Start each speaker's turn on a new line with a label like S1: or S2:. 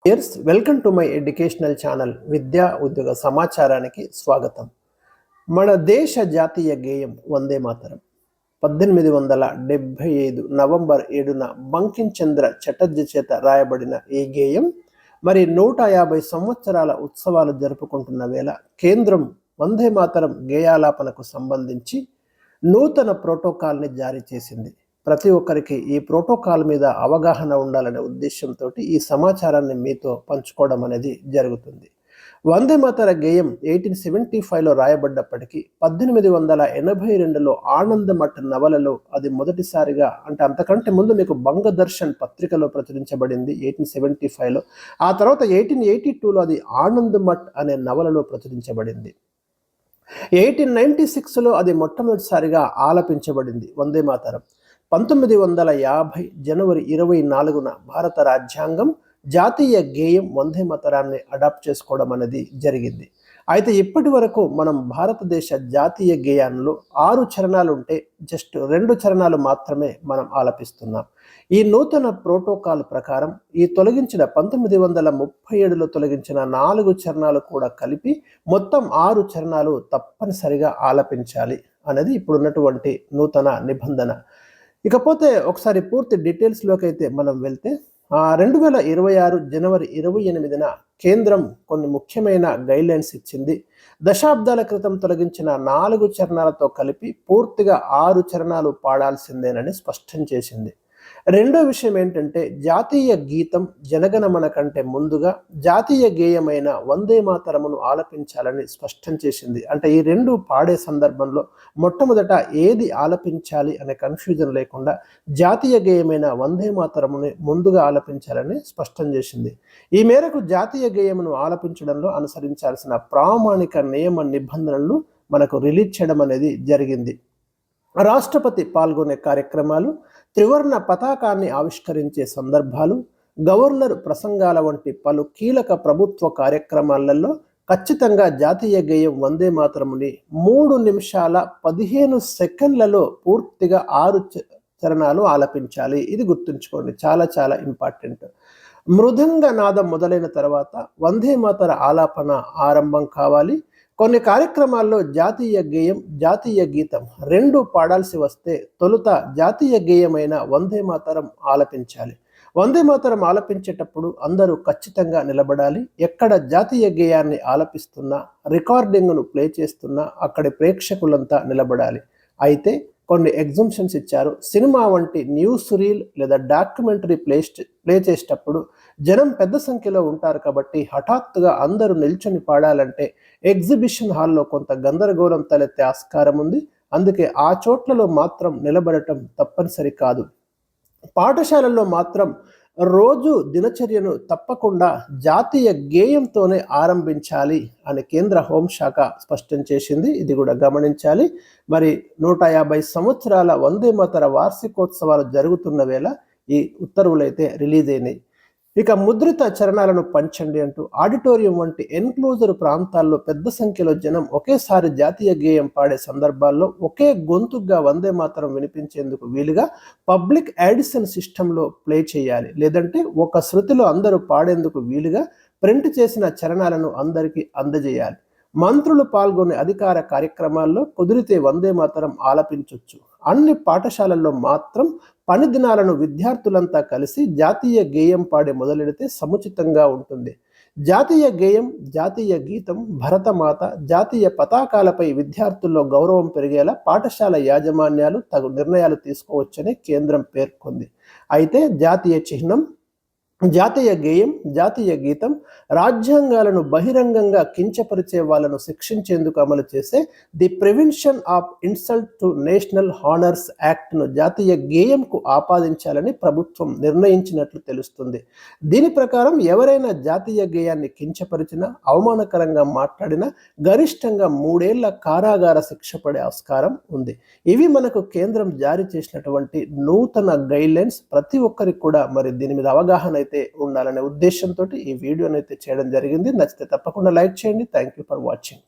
S1: Welcome to my educational channel విద్యా ఉద్యోగ సమాచారానికి స్వాగతం. మన దేశ జాతీయ గేయం వందే మాతరం 1875 నవంబర్ 7న బంకిం చంద్ర చటర్జీ చేత రాయబడిన ఈ గేయం మరి 150 సంవత్సరాల ఉత్సవాలు జరుపుకుంటున్న వేళ కేంద్రం వందే మాతరం గేయాలాపనకు సంబంధించి నూతన ప్రోటోకాల్ని జారీ చేసింది. ప్రతి ఒక్కరికి ఈ ప్రోటోకాల్ మీద అవగాహన ఉండాలనే ఉద్దేశంతో ఈ సమాచారాన్ని మీతో పంచుకోవడం అనేది జరుగుతుంది. వందే మాతర గేయం 1875లో రాయబడ్డప్పటికీ 1882లో ఆనంద్ మఠ్ నవలలో అది మొదటిసారిగా, అంటే అంతకంటే ముందు మీకు బంగదర్శన్ పత్రికలో ప్రచురించబడింది 1875లో. ఆ తర్వాత 1882లో అది ఆనంద్ మఠ్ అనే నవలలో ప్రచురించబడింది. 1896లో అది మొట్టమొదటిసారిగా ఆలపించబడింది వందే మాతరం. 1950 జనవరి 24న భారత రాజ్యాంగం జాతీయ గేయం వందే మాతరాన్ని అడాప్ట్ చేసుకోవడం అనేది జరిగింది. అయితే ఇప్పటి వరకు మనం భారతదేశ జాతీయ గేయాల్లో 6 చరణాలు ఉంటే జస్ట్ 2 చరణాలు మాత్రమే మనం ఆలపిస్తున్నాం. ఈ నూతన ప్రోటోకాల్ ప్రకారం ఈ తొలగించిన 1937లో తొలగించిన 4 చరణాలు కూడా కలిపి మొత్తం 6 చరణాలు తప్పనిసరిగా ఆలపించాలి అనేది ఇప్పుడున్నటువంటి నూతన నిబంధన. ఇకపోతే ఒకసారి పూర్తి డీటెయిల్స్లోకి అయితే మనం వెళ్తే 2026 జనవరి 28న కేంద్రం కొన్ని ముఖ్యమైన గైడ్లైన్స్ ఇచ్చింది. దశాబ్దాల క్రితం తొలగించిన 4 చరణాలతో కలిపి పూర్తిగా 6 చరణాలు పాడాల్సిందేనని స్పష్టం చేసింది. రెండో విషయం ఏంటంటే జాతీయ గీతం జనగణమన కంటే ముందుగా జాతీయ గేయమైన వందే మాతరమును ఆలపించాలని స్పష్టం చేసింది. అంటే ఈ రెండు పాడే సందర్భంలో మొట్టమొదట ఏది ఆలపించాలి అనే కన్ఫ్యూజన్ లేకుండా జాతీయ గేయమైన వందే మాతరముని ముందుగా ఆలపించాలని స్పష్టం చేసింది. ఈ మేరకు జాతీయ గేయమును ఆలపించడంలో అనుసరించాల్సిన ప్రామాణిక నియమ నిబంధనలను మనకు రిలీజ్ చేయడం అనేది జరిగింది. రాష్ట్రపతి పాల్గొనే కార్యక్రమాలు, త్రివర్ణ పతాకాన్ని ఆవిష్కరించే సందర్భాలు, గవర్నర్ ప్రసంగాల వంటి పలు కీలక ప్రభుత్వ కార్యక్రమాలలో ఖచ్చితంగా జాతీయ గేయం వందే మాతరముని 3 నిమిషాల 15 సెకండ్లలో పూర్తిగా 6 చరణాలు ఆలపించాలి. ఇది గుర్తుంచుకోండి, చాలా చాలా ఇంపార్టెంట్. మృదంగ నాదం మొదలైన తర్వాత వందే మాతర ఆలాపన ఆరంభం కావాలి. కొన్ని కార్యక్రమాల్లో జాతీయ గేయం, జాతీయ గీతం 2 పాడాల్సి వస్తే తొలుత జాతీయ గేయమైన వందే మాతరం ఆలపించాలి. వందే మాతరం ఆలపించేటప్పుడు అందరూ ఖచ్చితంగా నిలబడాలి. ఎక్కడ జాతీయ గేయాన్ని ఆలపిస్తున్నా, రికార్డింగ్ను ప్లే చేస్తున్నా అక్కడి ప్రేక్షకులంతా నిలబడాలి. అయితే కొన్ని ఎగ్జంప్షన్స్ ఇచ్చారు. సినిమా వంటి న్యూస్ రీల్ లేదా డాక్యుమెంటరీ ప్లే చేసేటప్పుడు జనం పెద్ద సంఖ్యలో ఉంటారు కాబట్టి హఠాత్తుగా అందరూ నిల్చొని పాడాలంటే ఎగ్జిబిషన్ హాల్లో కొంత గందరగోళం తలెత్తే ఆస్కారం ఉంది. అందుకే ఆ చోట్లలో మాత్రం నిలబడటం తప్పనిసరి కాదు. పాఠశాలల్లో మాత్రం రోజు దినచర్యను తప్పకుండా జాతీయ గేయంతోనే ఆరంభించాలి అని కేంద్ర హోంశాఖ స్పష్టం చేసింది. ఇది కూడా గమనించాలి. మరి 150 సంవత్సరాల వందే మాతర వార్షికోత్సవాలు జరుగుతున్న వేళ ఈ ఉత్తర్వులు అయితే రిలీజ్ అయినాయి. ఇక ముద్రిత చరణాలను పంచండి అంటూ ఆడిటోరియం వంటి ఎన్క్లోజర్ ప్రాంతాల్లో పెద్ద సంఖ్యలో జనం ఒకేసారి జాతీయ గేయం పాడే సందర్భాల్లో ఒకే గొంతుగా వందే మాతరం వినిపించేందుకు వీలుగా పబ్లిక్ ఎడిషన్ సిస్టంలో ప్లే చేయాలి. లేదంటే ఒక శృతిలో అందరూ పాడేందుకు వీలుగా ప్రింట్ చేసిన చరణాలను అందరికీ అందజేయాలి. మంత్రులు పాల్గొనే అధికార కార్యక్రమాల్లో కుదిరితే వందే మాతరం ఆలపించవచ్చు. అన్ని పాఠశాలల్లో మాత్రం పని దినాలను విద్యార్థులంతా కలిసి జాతీయ గేయం పాడి మొదలెడితే సముచితంగా ఉంటుంది. జాతీయ గేయం, జాతీయ గీతం, భరతమాత, జాతీయ పతాకాలపై విద్యార్థుల్లో గౌరవం పెరిగేలా పాఠశాల యాజమాన్యాలు తగు నిర్ణయాలు తీసుకోవచ్చని కేంద్రం పేర్కొంది. అయితే జాతీయ చిహ్నం, జాతీయ గేయం, జాతీయ గీతం రాజ్యాంగాలను బహిరంగంగా కించపరిచే వాళ్ళను శిక్షించేందుకు అమలు చేసే the prevention of insult to national honours యాక్ట్ను జాతీయ గేయంకు ఆపాదించాలని ప్రభుత్వం నిర్ణయించినట్లు తెలుస్తుంది. దీని ప్రకారం ఎవరైనా జాతీయ గేయాన్ని కించపరిచినా, అవమానకరంగా మాట్లాడినా గరిష్టంగా 3 ఏళ్ల కారాగార శిక్ష పడే ఆస్కారం ఉంది. ఇవి మనకు కేంద్రం జారీ చేసినటువంటి నూతన గైడ్లైన్స్. ప్రతి ఒక్కరికి కూడా మరి దీని మీద అవగాహన అయితే ఉండాలనే ఉద్దేశంతో ఈ వీడియోని అయితే చేయడం జరిగింది. నచ్చితే తప్పకుండా లైక్ చేయండి. Thank you for watching.